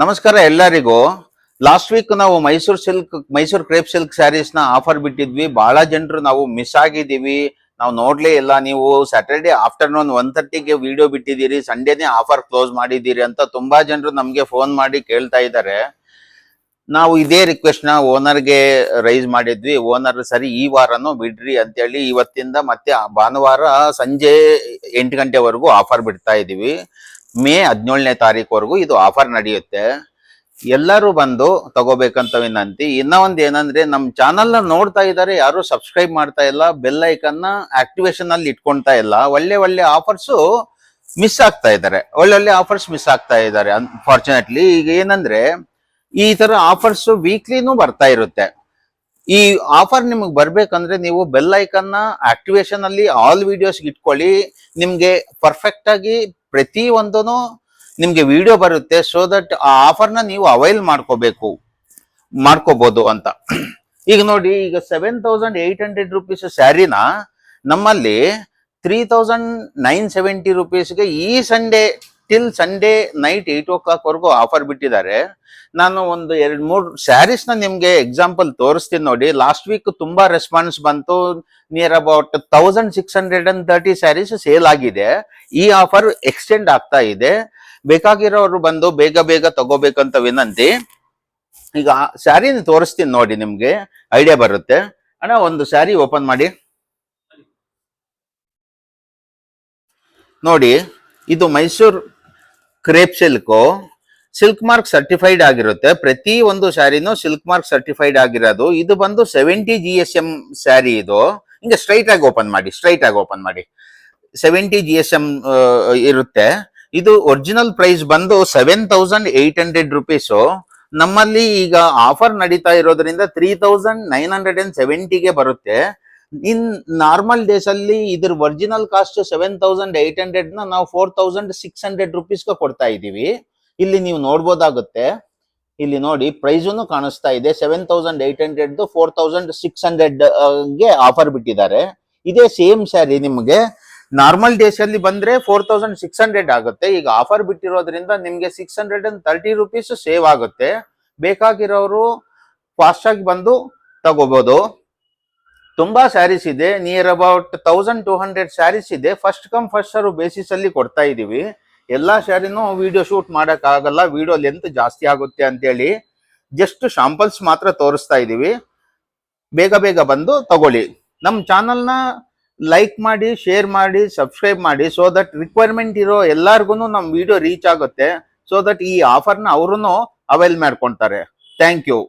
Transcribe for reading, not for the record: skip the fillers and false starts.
ನಮಸ್ಕಾರ ಎಲ್ಲರಿಗೂ. Last week ನಾವು ಮೈಸೂರು ಕ್ರೇಪ್ ಸಿಲ್ಕ್ ಸ್ಯಾರೀಸ್ ನ ಆಫರ್ ಬಿಟ್ಟಿದ್ವಿ. ಬಹಳ ಜನರು ನಾವು ಮಿಸ್ ಆಗಿದ್ದೀವಿ, ನಾವು ನೋಡ್ಲೇ ಇಲ್ಲ. ನೀವು ಸ್ಯಾಟರ್ಡೆ ಆಫ್ಟರ್ನೂನ್ 1:30ಗೆ ವಿಡಿಯೋ ಬಿಟ್ಟಿದ್ದೀರಿ, ಸಂಡೇನೆ ಆಫರ್ ಕ್ಲೋಸ್ ಮಾಡಿದ್ದೀರಿ ಅಂತ ತುಂಬಾ ಜನರು ನಮ್ಗೆ ಫೋನ್ ಮಾಡಿ ಕೇಳ್ತಾ ಇದ್ದಾರೆ. ನಾವು ಇದೇ ರಿಕ್ವೆಸ್ಟ್ ನ ಓನರ್ಗೆ ರೈಸ್ ಮಾಡಿದ್ವಿ. ಓನರ್ ಸರಿ ಈ ವಾರನೂ ಬಿಡ್ರಿ ಅಂತೇಳಿ ಇವತ್ತಿಂದ ಮತ್ತೆ ಭಾನುವಾರ ಸಂಜೆ 8 ಗಂಟೆವರೆಗೂ ಆಫರ್ ಬಿಡ್ತಾ ಇದೀವಿ. ಮೇ 17ನೇ ತಾರೀಕುವರೆಗೂ ಇದು ಆಫರ್ ನಡೆಯುತ್ತೆ. ಎಲ್ಲರೂ ಬಂದು ತಗೋಬೇಕಂತ ವಿನಂತಿ. ಇನ್ನ ಒಂದ್ ಏನಂದ್ರೆ, ನಮ್ ಚಾನಲ್ ನ ನೋಡ್ತಾ ಇದ್ದಾರೆ, ಯಾರು ಸಬ್ಸ್ಕ್ರೈಬ್ ಮಾಡ್ತಾ ಇಲ್ಲ, ಬೆಲ್ ಐಕನ್ ನ ಆಕ್ಟಿವೇಶನ್ ಅಲ್ಲಿ ಇಟ್ಕೊಂತಾ ಇಲ್ಲ. ಒಳ್ಳೆ ಆಫರ್ಸ್ ಮಿಸ್ ಆಗ್ತಾ ಇದ್ದಾರೆ, ಒಳ್ಳೊಳ್ಳೆ ಆಫರ್ಸ್ ಮಿಸ್ ಆಗ್ತಾ ಇದ್ದಾರೆ. ಅನ್ಫಾರ್ಚುನೇಟ್ಲಿ ಈಗ ಏನಂದ್ರೆ, ಈ ತರ ಆಫರ್ಸ್ ವೀಕ್ಲಿನೂ ಬರ್ತಾ ಇರುತ್ತೆ. ಈ ಆಫರ್ ನಿಮಗೆ ಬರ್ಬೇಕಂದ್ರೆ ನೀವು ಬೆಲ್ ಐಕನ್ ನ ಆಕ್ಟಿವೇಶನ್ ಅಲ್ಲಿ ಆಲ್ ವಿಡಿಯೋಸ್ ಇಟ್ಕೊಳ್ಳಿ. ನಿಮ್ಗೆ ಪರ್ಫೆಕ್ಟ್ ಆಗಿ ಪ್ರತಿ ಒಂದೂ ನಿಮ್ಗೆ ವಿಡಿಯೋ ಬರುತ್ತೆ. ಸೊ ದಟ್ ಆ ಆಫರ್ ನ ನೀವು ಅವೈಲ್ ಮಾಡ್ಕೋಬಹುದು ಅಂತ. ಈಗ ನೋಡಿ, ಈಗ 7,800 ರುಪೀಸ್ ಸ್ಯಾರಿನ ನಮ್ಮಲ್ಲಿ 3,970 ರುಪೀಸ್ಗೆ ಈ Sunday till Sunday night 8 o'clock ವರೆಗೂ ಆಫರ್ ಬಿಟ್ಟಿದ್ದಾರೆ. ನಾನು ಒಂದು 2-3 ಸ್ಯಾರೀಸ್ ನ ನಿಮ್ಗೆ ಎಕ್ಸಾಂಪಲ್ ತೋರಿಸ್ತೀನಿ ನೋಡಿ. ಲಾಸ್ಟ್ ವೀಕ್ ತುಂಬಾ ರೆಸ್ಪಾನ್ಸ್ ಬಂತು. ನಿಯರ್ ಅಬೌಟ್ 1,630 ಸ್ಯಾರೀಸ್ ಸೇಲ್ ಆಗಿದೆ. ಈ ಆಫರ್ ಎಕ್ಸ್ಟೆಂಡ್ ಆಗ್ತಾ ಇದೆ. ಬೇಕಾಗಿರೋರು ಬಂದು ಬೇಗ ತಗೋಬೇಕಂತ ವಿನಂತಿ. ಈಗ ಸ್ಯಾರಿನ ತೋರಿಸ್ತೀನಿ ನೋಡಿ, ನಿಮ್ಗೆ ಐಡಿಯಾ ಬರುತ್ತೆ. ಅಣ್ಣ ಒಂದು ಸ್ಯಾರಿ ಓಪನ್ ಮಾಡಿ ನೋಡಿ. ಇದು Mysuru crepe silk mark certified ಆಗಿರುತ್ತೆ. ಪ್ರತಿ ಒಂದು ಸ್ಯಾರಿನೂ ಸಿಲ್ಕ್ ಮಾರ್ಕ್ ಸರ್ಟಿಫೈಡ್ ಆಗಿರೋದು. ಇದು ಬಂದು 70 GSM ಸ್ಯಾರಿ. ಇದು ಹಿಂಗೆ ಸ್ಟ್ರೈಟ್ ಆಗಿ ಓಪನ್ ಮಾಡಿ 70 GSM ಇರುತ್ತೆ. ಇದು ಒರಿಜಿನಲ್ ಪ್ರೈಸ್ ಬಂದು 7,800 ರುಪೀಸು. ನಮ್ಮಲ್ಲಿ ಈಗ ಆಫರ್ ನಡೀತಾ ಇರೋದ್ರಿಂದ 3,970ಗೆ ಬರುತ್ತೆ. ಇನ್ ನಾರ್ಮಲ್ ಡೇಸ್ ಅಲ್ಲಿ ಇದ್ರ ಒರಿಜಿನಲ್ ಕಾಸ್ಟ್ 7,800 ನ ನಾವು 4,600 ರುಪೀಸ್ಗೆ ಕೊಡ್ತಾ ಇದೀವಿ. ಇಲ್ಲಿ ನೀವು ನೋಡ್ಬೋದಾಗುತ್ತೆ, ಇಲ್ಲಿ ನೋಡಿ ಪ್ರೈಸನ್ನು ಕಾಣಿಸ್ತಾ ಇದೆ. 7,800 4,600ಗೆ ಆಫರ್ ಬಿಟ್ಟಿದ್ದಾರೆ. ಇದೇ ಸೇಮ್ ಸ್ಯಾರಿ ನಿಮ್ಗೆ ನಾರ್ಮಲ್ ಡೇಸ್ ಅಲ್ಲಿ ಬಂದ್ರೆ 4,600 ಆಗುತ್ತೆ. ಈಗ ಆಫರ್ ಬಿಟ್ಟಿರೋದ್ರಿಂದ ನಿಮ್ಗೆ 630 ರುಪೀಸ್ ಸೇವ್ ಆಗುತ್ತೆ. ಬೇಕಾಗಿರೋರು ಫಾಸ್ಟ್ ಆಗಿ ಬಂದು ತಗೋಬಹುದು. ತುಂಬಾ ಸ್ಯಾರೀಸ್ ಇದೆ, ನಿಯರ್ ಅಬೌಟ್ 1,200 ಸ್ಯಾರೀಸ್ ಇದೆ. First come first serve basis ಅಲ್ಲಿ ಕೊಡ್ತಾ ಇದೀವಿ. ಎಲ್ಲಾ ಸ್ಯಾರಿನೂ ವಿಡಿಯೋ ಶೂಟ್ ಮಾಡಕ್ ಆಗಲ್ಲ, ವಿಡಿಯೋ ಲೆಂತ್ ಜಾಸ್ತಿ ಆಗುತ್ತೆ ಅಂತೇಳಿ ಜಸ್ಟ್ ಶಾಂಪಲ್ಸ್ ಮಾತ್ರ ತೋರಿಸ್ತಾ ಇದೀವಿ. ಬೇಗ ಬಂದು ತಗೊಳ್ಳಿ. ನಮ್ ಚಾನಲ್ ನ ಲೈಕ್ ಮಾಡಿ, ಶೇರ್ ಮಾಡಿ, ಸಬ್ಸ್ಕ್ರೈಬ್ ಮಾಡಿ. ಸೊ ದಟ್ ರಿಕ್ವೈರ್ಮೆಂಟ್ ಇರೋ ಎಲ್ಲಾರ್ಗು ನಮ್ ವಿಡಿಯೋ ರೀಚ್ ಆಗುತ್ತೆ. ಸೊ ದಟ್ ಈ ಆಫರ್ನ ಅವ್ರು ಅವೈಲ್ ಮಾಡ್ಕೊಂತಾರೆ. Thank you.